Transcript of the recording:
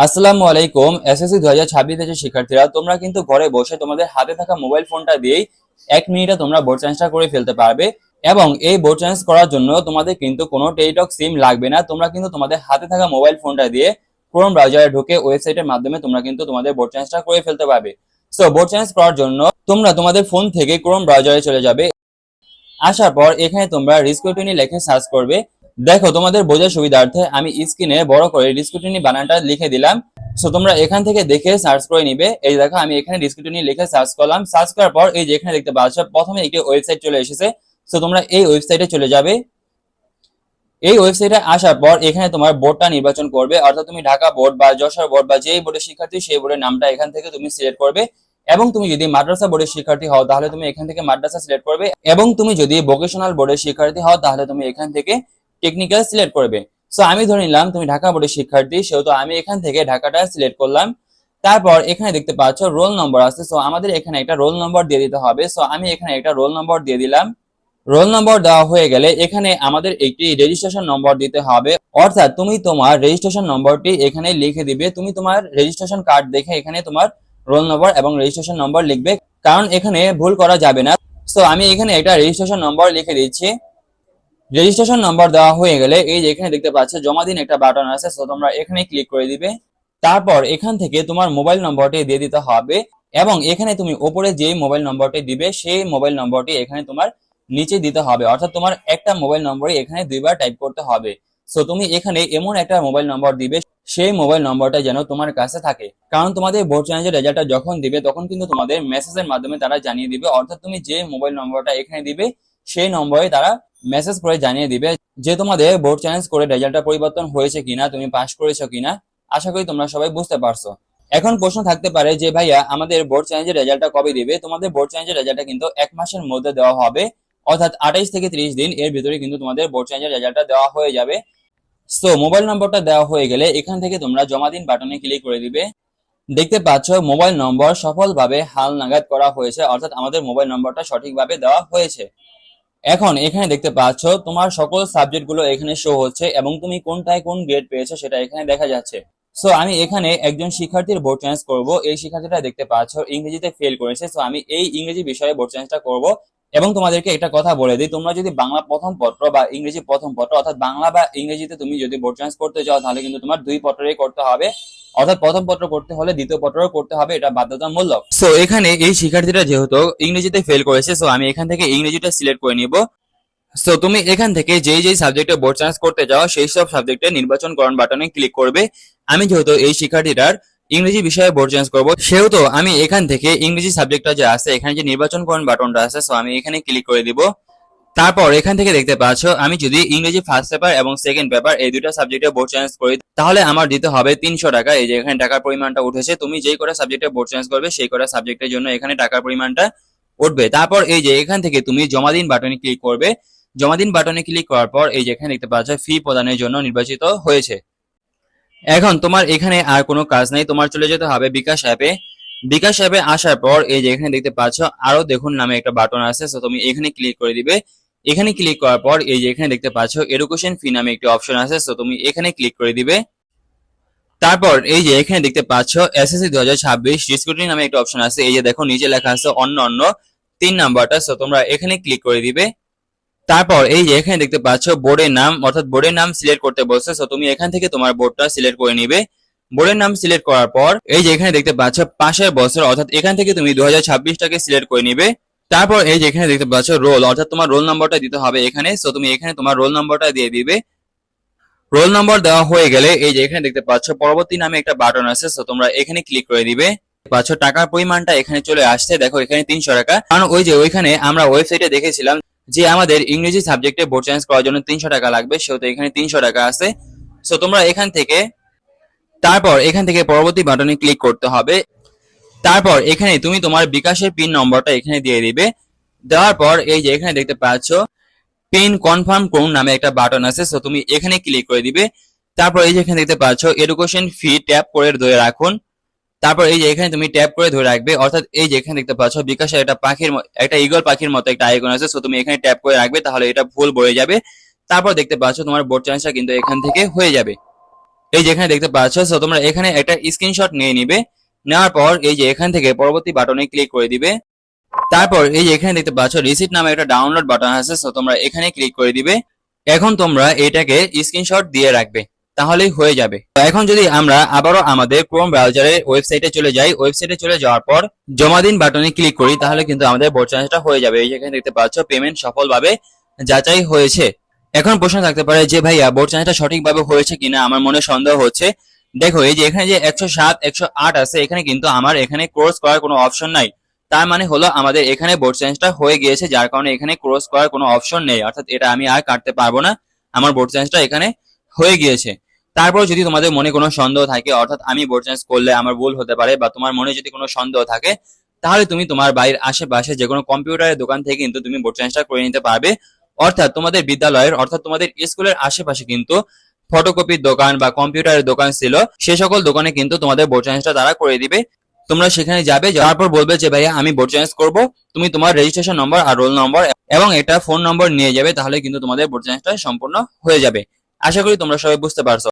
আসসালামু আলাইকুম। এসএসসি 2026 ব্যাচের শিক্ষার্থীরা, তোমরা কিন্তু ঘরে বসে তোমাদের হাতে থাকা মোবাইল ফোনটা দিয়েই 1 মিনিটে তোমরা বোর্ড চেঞ্জটা করে ফেলতে পারবে। এবং এই বোর্ড চেঞ্জ করার জন্য তোমাদের কিন্তু কোনো টেলিটক সিম লাগবে না। তোমরা কিন্তু তোমাদের হাতে থাকা মোবাইল ফোনটা দিয়ে ক্রোম ব্রাউজারে ঢুকে ওয়েবসাইটের মাধ্যমে তোমরা কিন্তু তোমাদের বোর্ড চেঞ্জটা করে ফেলতে পারবে। সো বোর্ড চেঞ্জ করার জন্য তোমরা তোমাদের ফোন থেকে ক্রোম ব্রাউজারে চলে যাবে। আসার পর এখানে তোমরা রিস্কুটিনি লিখে সার্চ করবে। দেখো, তোমাদের বোঝার সুবিধার্থে আমি স্ক্রিনে বড় করে রিস্কুটিনি বানানটা লিখে দিলাম। সো তোমরা এখান থেকে দেখে সার্চ করে নিবে। এই দেখো, আমি এখানে রিস্কুটিনি লিখে সার্চ করলাম। সার্চ করার পর এই যে এখানে দেখতে পাচ্ছ প্রথমে একটি ওয়েবসাইট চলে এসেছে। সো তোমরা এই ওয়েবসাইটে চলে যাবে। এই ওয়েবসাইটে আসার পর এখানে তোমার বোর্ডটা নির্বাচন করবে, অর্থাৎ তুমি ঢাকা বোর্ড বা যশোর বোর্ড বা যেই বোর্ডের শিক্ষার্থী সেই বোর্ডের নামটা এখান থেকে তুমি সিলেক্ট করবে। এবং তুমি যদি মাদ্রাসা বোর্ডের শিক্ষার্থী হও তাহলে তুমি এখান থেকে মাদ্রাসা সিলেক্ট করবে, এবং তুমি যদি ভোকেশনাল বোর্ডের শিক্ষার্থী হও তাহলে তুমি এখান থেকে টেকনিক্যাল সিলেক্ট করবে। সো আমি ধরে নিলাম তুমি ঢাকা বোর্ডের শিক্ষার্থী, সেহেতু আমি এখান থেকে ঢাকাটা সিলেক্ট করলাম। তারপর এখানে দেখতে পাচ্ছ রোল নম্বর আছে। সো আমাদের এখানে একটা রোল নম্বর দিয়ে দিতে হবে। সো আমি এখানে একটা রোল নম্বর দিয়ে দিলাম। রোল নম্বর দেওয়া হয়ে গেলে এখানে আমাদের একটি রেজিস্ট্রেশন নম্বর দিতে হবে, অর্থাৎ তুমি তোমার রেজিস্ট্রেশন নম্বরটি এখানে লিখে দিবে। তুমি তোমার রেজিস্ট্রেশন কার্ড দেখে এখানে তোমার রোল নম্বর এবং রেজিস্ট্রেশন নম্বর লিখবে, কারণ এখানে ভুল করা যাবে না। সো আমি এখানে একটা রেজিস্ট্রেশন নম্বর লিখে দিচ্ছি। রেজিস্ট্রেশন নম্বর দেওয়া হয়ে গেলে এই যে এখানে দেখতে পাচ্ছ জমা দিন একটা বাটন আছে। সো তোমরা এখানে ক্লিক করে দিবে। তারপর এখান থেকে তোমার মোবাইল নম্বরটি দিয়ে দিতে হবে, এবং এখানে তুমি উপরে যে মোবাইল নম্বরটি দিবে সেই মোবাইল নম্বরটি এখানে তোমার নিচে দিতে হবে, অর্থাৎ তোমার একটা মোবাইল নম্বরই এখানে দুইবার টাইপ করতে হবে। সো তুমি এখানে এমন একটা মোবাইল নম্বর দিবে সেই মোবাইল নম্বরটা যেন তোমার কাছে থাকে, কারণ তোমাদের বোর্ড চেঞ্জের রেজাল্টটা যখন দিবে তখন কিন্তু তোমাদের মেসেজের মাধ্যমে তারা জানিয়ে দিবে, অর্থাৎ তুমি যে মোবাইল নম্বরটা এখানে দিবে সেই নম্বরে তারা মেসেজ করে জানিয়ে দিবে যে তোমাদের বোর্ড চেঞ্জ করে রেজাল্টটা পরিবর্তন হয়েছে কিনা, তুমি পাস করেছো কিনা। আশা করি তোমরা সবাই বুঝতে পারছো। এখন প্রশ্ন থাকতে পারে যে ভাইয়া, আমাদের বোর্ড চেঞ্জের রেজাল্টটা কবে দিবে? তোমাদের বোর্ড চেঞ্জের রেজাল্টটা কিন্তু 1 মাসের মধ্যে দেওয়া হবে, অর্থাৎ 28 থেকে 30 দিন এর ভিতরে কিন্তু তোমাদের বোর্ড চেঞ্জের রেজাল্টটা দেওয়া হয়ে যাবে। সো মোবাইল নম্বরটা দেওয়া হয়ে গেলে এখান থেকে তোমরা জমা দিন বাটনে ক্লিক করে দিবে। দেখতে পাচ্ছ মোবাইল নম্বর সফলভাবে হাল নাগাদ করা হয়েছে, অর্থাৎ আমাদের মোবাইল নম্বরটা সঠিকভাবে দেওয়া হয়েছে। এখন এখানে দেখতে পাচ্ছ তোমার সকল সাবজেক্ট গুলো এখানে শো হচ্ছে, এবং তুমি কোনটায় কোন গ্রেড পেয়েছো সেটা এখানে দেখা যাচ্ছে। সো আমি এখানে একজন শিক্ষার্থীর বোর্ড চেঞ্জ করব। এই শিক্ষার্থীটা দেখতে পাচ্ছ ইংরেজিতে ফেল করেছে। সো আমি এই ইংরেজি বিষয়ে বোর্ড চেঞ্জটা করব। এবং তোমাদেরকে একটা কথা বলে দিই, তোমরা যদি বাংলা প্রথম পত্র বা ইংরেজি প্রথম পত্র, অর্থাৎ বাংলা বা ইংরেজিতে তুমি যদি বোর্ড চেঞ্জ করতে চাও তাহলে কিন্তু তোমার দুই পত্রেই করতে হবে, অর্থাৎ প্রথম পত্র করতে হলে দ্বিতীয় পত্রও করতে হবে, এটা বাধ্যতামূলক। সো এখানে এই শিক্ষার্থীটা যেহেতু ইংরেজিতে ফেল করেছে, সো আমি এখান থেকে ইংরেজিটা সিলেক্ট করে নিব। সো তুমি এখান থেকে যেই যেই সাবজেক্টে বোর্ড চেঞ্জ করতে যাও সেই সব সাবজেক্টে নির্বাচন করুন বাটনে ক্লিক করবে। আমি যেহেতু এই শিক্ষার্থীটার ইংরেজি বিষয়ে বোর্ড চেঞ্জ করব, সেহেতু আমি এখান থেকে ইংরেজি সাবজেক্টটা যে আছে এখানে যে নির্বাচন করুন বাটনটা আছে, সো আমি এখানে ক্লিক করে দিব। তারপর এখান থেকে দেখতে পাচ্ছ আমি যদি ইংরেজি ফার্স্ট পেপার এবং সেকেন্ড পেপার এই দুটো সাবজেক্টে বোর্ড চেঞ্জ করি তাহলে আমার দিতে হবে 300 টাকা। এই যে এখানে টাকার পরিমাণটা উঠেছে, তুমি যেই কটা সাবজেক্টে বোর্ড চেঞ্জ করবে সেই কটা সাবজেক্টের জন্য এখানে টাকার পরিমাণটা উঠবে। তারপর এই যে এখান থেকে তুমি জমা দিন বাটনে ক্লিক করবে। জমা দিন বাটনে ক্লিক করার পর এই যে এখানে দেখতে পাচ্ছ ফি প্রদানের জন্য নির্বাচিত হয়েছে। এখন তোমার এখানে আর কোনো কাজ নাই, তোমার চলে যেতে হবে বিকাশ অ্যাপে। বিকাশ অ্যাপে আসার পর এই যে এখানে দেখতে পাচ্ছ আরো দেখুন নামে একটা বাটন আছে। সো তুমি এখানে ক্লিক করে দিবে। এখানে ক্লিক করার পর এই যে এখানে দেখতে পাচ্ছ এডুকেশন ফি নামে একটি অপশন আছে। সো তুমি এখানে ক্লিক করে দিবে। তারপর এই যে এখানে দেখতে পাচ্ছ এসএসসি 2026 ডিসকিউটিনি নামে একটা অপশন আছে। এই যে দেখো নিচে লেখা আছে অন্য অন্য 3 নাম্বারটা। সো তোমরা এখানে ক্লিক করে দিবে। তারপর এই যে এখানে দেখতে পাচ্ছ বোর্ডের নাম, অর্থাৎ বোর্ডের নাম সিলেক্ট করতে বলছে। সো তুমি এখান থেকে তোমার বোর্ডটা সিলেক্ট করে নিবে। বোর্ডের নাম সিলেক্ট করার পর এই যে এখানে দেখতে পাচ্ছ পাশের বছর, অর্থাৎ এখান থেকে তুমি 2026টাকে সিলেক্ট করে নিবে। তারপর এই যে এখানে দেখতে পাচ্ছ রোল, অর্থাৎ তোমার রোল নাম্বারটা দিতে হবে এখানে। সো তুমি এখানে তোমার রোল নাম্বারটা দিয়ে দিবে। রোল নাম্বার দেওয়া হয়ে গেলে এই যে এখানে দেখতে পাচ্ছ পরবর্তী নামে একটা বাটন আছে। সো তোমরা এখানে ক্লিক করে দিবে। পাচ্ছ টাকার পরিমাণটা এখানে চলে আসছে, দেখো এখানে 300 টাকা। কারণ ওই যে ওইখানে আমরা ওয়েবসাইটে দেখেছিলাম যে আমাদের ইংরেজি সাবজেক্টে বোর্ড চেঞ্জ করার জন্য 300 টাকা লাগবে, সেহেতু এখানে 300 টাকা আছে। সো তোমরা এখান থেকে তারপর এখান থেকে পরবর্তী বাটনে ক্লিক করতে হবে। তারপর এখানে তুমি তোমার বিকাশের পিন নম্বরটা এখানে দিয়ে দিবে। দেওয়ার পর এই যে এখানে দেখতে পাচ্ছ পিন কনফার্ম করুন নামে একটা বাটন আছে। সো তুমি এখানে ক্লিক করে দিবে। তারপর এই যে এখানে দেখতে পাচ্ছ এডুকেশন ফি ট্যাপ করে ধরে রাখুন। তারপর এই যে এখানে তুমি ট্যাপ করে ধরে রাখবে, অর্থাৎ এই যে এখানে দেখতে পাচ্ছ বিকাশের একটা পাখির একটা ঈগল পাখির মতো একটা আইকন আছে। সো তুমি এখানে ট্যাপ করে রাখবে, তাহলে এটা ফুল বয়ে যাবে। তারপর দেখতে পাচ্ছ তোমার বোর্ড চেঞ্জটা কিন্তু এখান থেকে হয়ে যাবে। এই যেখানে দেখতে পাচ্ছ, সো তোমরা এখানে একটা স্ক্রিনশট নিয়ে নিবে। নেওয়ার পর এই যে এখান থেকে পরবর্তী বাটনে ক্লিক করে দিবে। তারপর এই যে এখানে দেখতে পাচ্ছ রিসিট নামে একটা ডাউনলোড বাটন আছে, সো তোমরা এখানে ক্লিক করে দিবে। এখন তোমরা এটাকে স্ক্রিনশট দিয়ে রাখবে, তাহলেই হয়ে যাবে। তো এখন যদি আমরা আবারও আমাদের ক্রোম ব্রাউজারের ওয়েবসাইটে চলে যাই, ওয়েবসাইটে চলে যাওয়ার পর জমা দিন বাটনে ক্লিক করি, তাহলে কিন্তু আমাদের বোর্ড চ্যালেঞ্জটা হয়ে যাবে। এই যেখানে দেখতে পাচ্ছ পেমেন্ট সফলভাবে যাচাই হয়েছে। এখন প্রশ্ন থাকতে পারে যে ভাইয়া বোর্ড চ্যালেঞ্জটা সঠিকভাবে হয়েছে কিনা, আমার মনে সন্দেহ হচ্ছে। দেখো এই যে এখানে যে 107 108 আছে, এখানে কিন্তু আমার এখানে ক্রস করার কোনো অপশন নাই। তার মানে হলো আমাদের এখানে বোর্ড চ্যালেঞ্জটা হয়ে গিয়েছে, যার কারণে এখানে ক্রস করার কোনো অপশন নেই, অর্থাৎ এটা আমি আর কাটতে পারবো না। আমার বোর্ড চ্যালেঞ্জটা এখানে হয়ে গিয়েছে। তারপর যদি তোমাদের মনে কোনো সন্দেহ থাকে, অর্থাৎ আমি বোর্ড চ্যালেঞ্জ করলে আমার ভুল হতে পারে, বা তোমার মনে যদি কোনো সন্দেহ থাকে, তাহলে তুমি তোমার বাড়ির আশেপাশে যে কোনো কম্পিউটারের দোকান থেকে কিন্তু তুমি বোর্ড চ্যালেঞ্জটা করে নিতে পারবে। অর্থাৎ তোমাদের বিদ্যালয়ের, অর্থাৎ তোমাদের স্কুলের আশেপাশে কিন্তু ফটোকপির দোকান বা কম্পিউটারের দোকান ছিল, সে সকল দোকানে কিন্তু তোমাদের বোর্ড চ্যালেঞ্জটা তারা করে দিবে। তোমরা সেখানে যাবে, যাওয়ার পর বলবে যে ভাইয়া আমি বোর্ড চ্যালেঞ্জ করবো। তুমি তোমার রেজিস্ট্রেশন নম্বর আর রোল নম্বর এবং এটা ফোন নম্বর নিয়ে যাবে, তাহলে কিন্তু তোমাদের বোর্ড চ্যালেঞ্জটা সম্পূর্ণ হয়ে যাবে। আশা করি তোমরা সবাই বুঝতে পারছো।